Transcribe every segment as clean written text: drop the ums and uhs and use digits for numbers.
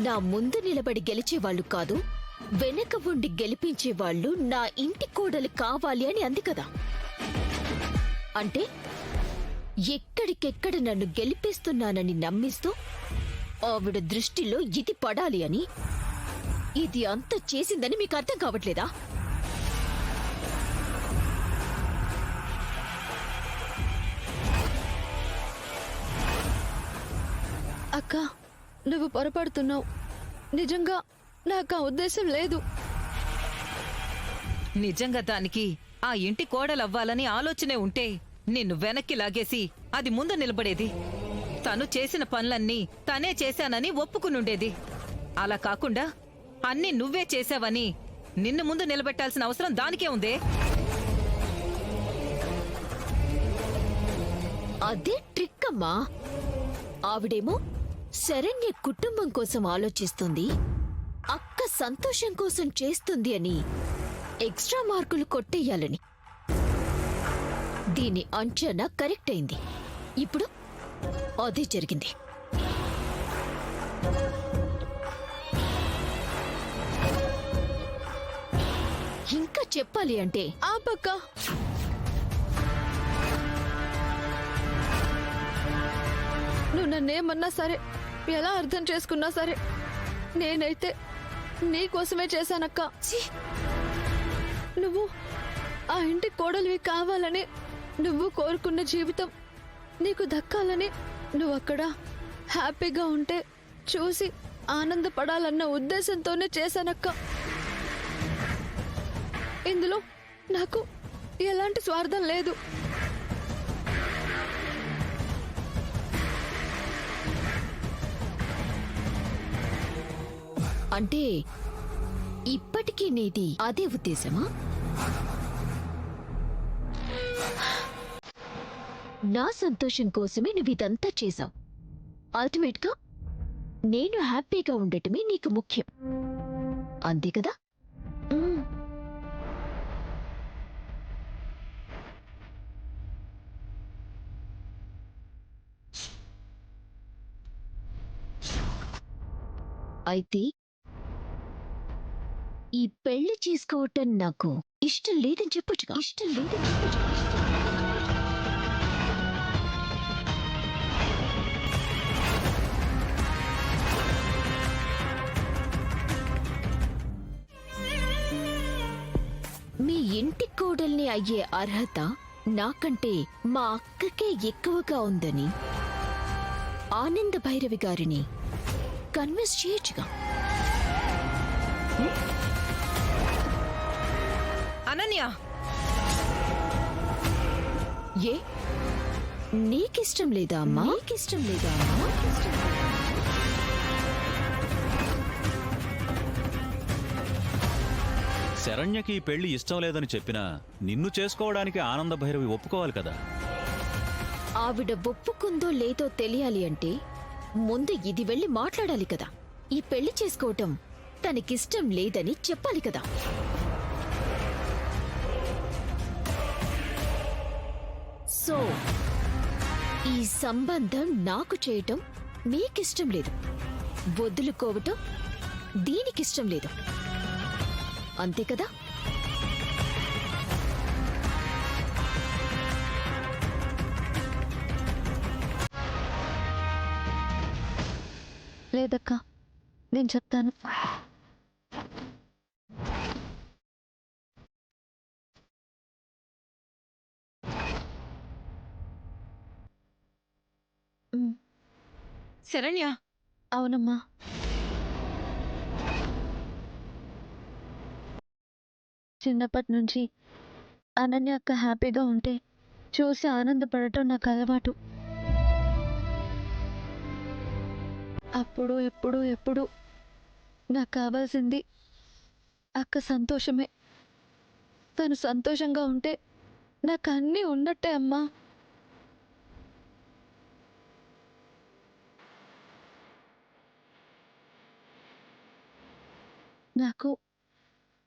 నా ముందు నిలబడి గెలిచేవాళ్లు కాదు, వెనక ఉండి గెలిపించేవాళ్లు నా ఇంటి కోడలు కావాలి అని అంది కదా. అంటే ఎక్కడికెక్కడ నన్ను గెలిపిస్తున్నానని నమ్మిస్తూ ఆవిడ దృష్టిలో ఇది పడాలి అని. ఇది అంత చేసిందని మీకు అర్థం కావట్లేదా? అక్క, నువ్వు పొరపడుతున్నావు. నిజంగా నాకు ఆ ఉద్దేశం లేదు. నిజంగా దానికి ఆ ఇంటి కోడలవ్వాలని ఆలోచనే ఉంటే నిన్ను వెనక్కి లాగేసి అది ముందు నిలబడేది. తను చేసిన పనులన్నీ తనే చేశానని ఒప్పుకునుండేది. అలా కాకుండా అన్నీ నువ్వే చేశావని నిన్ను ముందు నిలబెట్టాల్సిన అవసరం దానికే ఉందే. అదే ట్రిక్ అమ్మా. ఆవిడేమో శరణ్య కుటుంబం కోసం ఆలోచిస్తుంది, అక్క సంతోషం కోసం చేస్తుంది అని ఎక్స్ట్రా మార్కులు కొట్టేయాలని. దీని అంచనా కరెక్ట్ అయింది. ఇప్పుడు అదే జరిగింది. ఇంకా చెప్పాలి అంటే ఆ పక్క నువ్వు నన్నేమన్నా సరే, ఎలా అర్థం చేసుకున్నా సరే, నేనైతే నీకోసమే చేశానక్క. నువ్వు ఆ ఇంటి కోడలివి కావాలని, నువ్వు కోరుకున్న జీవితం నీకు దక్కాలని, నువ్వు అక్కడ హ్యాపీగా ఉంటే చూసి ఆనందపడాలన్న ఉద్దేశంతోనే చేశానక్క. ఇందులో నాకు ఎలాంటి స్వార్థం లేదు. అంటే ఇప్పటికీ నీది అదే ఉద్దేశమా? నా సంతోషం కోసమే నువ్వు ఇదంతా చేశావు. అల్టిమేట్ గా నేను హ్యాపీగా ఉండటమే నీకు ముఖ్యం, అంతే కదా? అయితే ఈ పెళ్లి చేసుకోవటం నాకు ఇష్టం లేదని చెప్పొచ్చుగా. మీ ఇంటి కోడల్ని అయ్యే అర్హత నాకంటే మా అక్కకే ఎక్కువగా ఉందని ఆనంద భైరవి గారిని కన్విన్స్ చేయొచ్చుగా. అనన్య, ఏ నీకిష్టం లేదా అమ్మా? శరణ్యకి ఈ పెళ్లి ఇష్టం లేదని చెప్పినా నిన్ను చేసుకోవడానికి ఆనంద భైరవి ఒప్పుకోవాలి కదా. ఆవిడ ఒప్పుకుందో లేదో తెలియాలి అంటే ముందు ఇది వెళ్ళి మాట్లాడాలి కదా. ఈ పెళ్లి చేసుకోవటం తనకిష్టం లేదని చెప్పాలి కదా. సో ఈ సంబంధం నాకు చేయటం మీకిష్టం లేదు, వదులుకోవటం దీనికిష్టం లేదు, అంతే కదా? లేదక్క, నేను చెప్తాను. శరణ్య. అవునమ్మా. చిన్నప్పటి నుంచి అనన్య అక్క హ్యాపీగా ఉంటే చూసి ఆనందపడటం నాకు అలవాటు. అప్పుడు ఇప్పుడు ఎప్పుడు నాకు కావాల్సింది అక్క సంతోషమే. తను సంతోషంగా ఉంటే నాకు అన్నీ ఉన్నట్టే అమ్మా. నాకు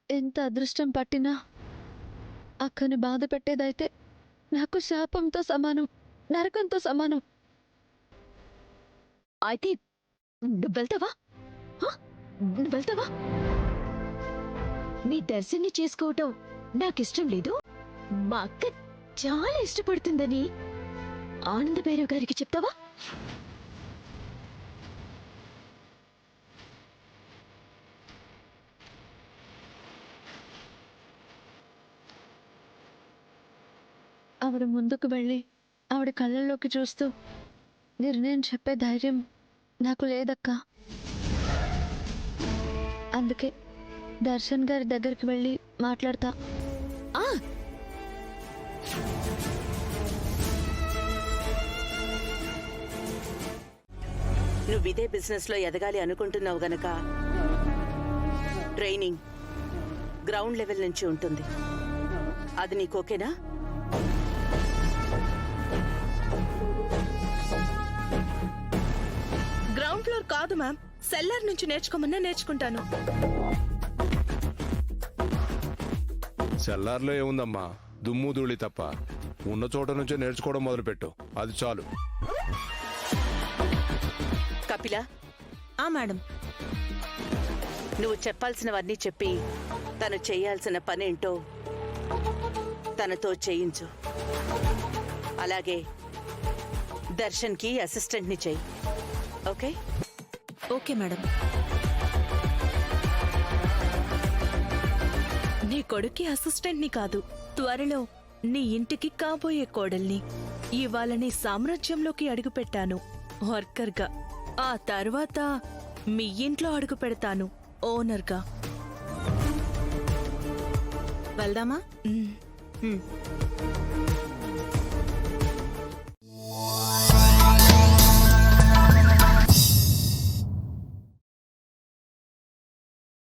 ఎంత అదృష్టం పట్టినా అక్కని బాధ పెట్టేదైతే నాకు శాపంతో సమానం, నరకంతో సమానం. అయితే నువ్వు వెళ్తావా? నువ్వు వెళ్తావా? నీ దర్శన్ని చేసుకోవటం నాకిష్టం లేదు. మా అక్క చాలా ఇష్టపడుతుందని ఆనంద భైరవ్ గారికి చెప్తావా? ఆవిడ ముందుకు వెళ్ళి ఆవిడ కళ్ళల్లోకి చూస్తూ నిర్ణయం చెప్పే ధైర్యం నాకు లేదక్కా. అందుకే దర్శన్ గారి దగ్గరికి వెళ్ళి మాట్లాడతా. ఆ నువ్వు ఇదే బిజినెస్ లో ఎదగాలి అనుకుంటున్నావు గనక ట్రైనింగ్ గ్రౌండ్ లెవెల్ నుంచి ఉంటుంది. అది నీకు ఓకేనా? గ్రౌండ్ ఫ్లోర్ కాదు మ్యామ్, సెల్లర్ నుంచి నేర్చుకోమన్నా నేర్చుకుంటాను. సెల్లార్లో ఏముందమ్మా, దుమ్ము ధూళి తప్ప. ఉన్న చోట నుంచే నేర్చుకోవడం మొదలుపెట్టు, అది చాలు. కపిల, ఆ మేడం. నువ్వు చెప్పాల్సినవన్నీ చెప్పి తను చేయాల్సిన పనేంటో తనతో చేయించు. అలాగే దర్శన్కి అసిస్టెంట్ని చెయ్యి. ఓకే? Okay madam. నీ కొడుక్కి అసిస్టెంట్ని కాదు, త్వరలో నీ ఇంటికి కాబోయే కోడల్ని. ఇవాళ నీ సామ్రాజ్యంలోకి అడుగుపెట్టాను వర్కర్గా. ఆ తర్వాత మీ ఇంట్లో అడుగు పెడతాను ఓనర్గా. వెళ్దామా? మ్.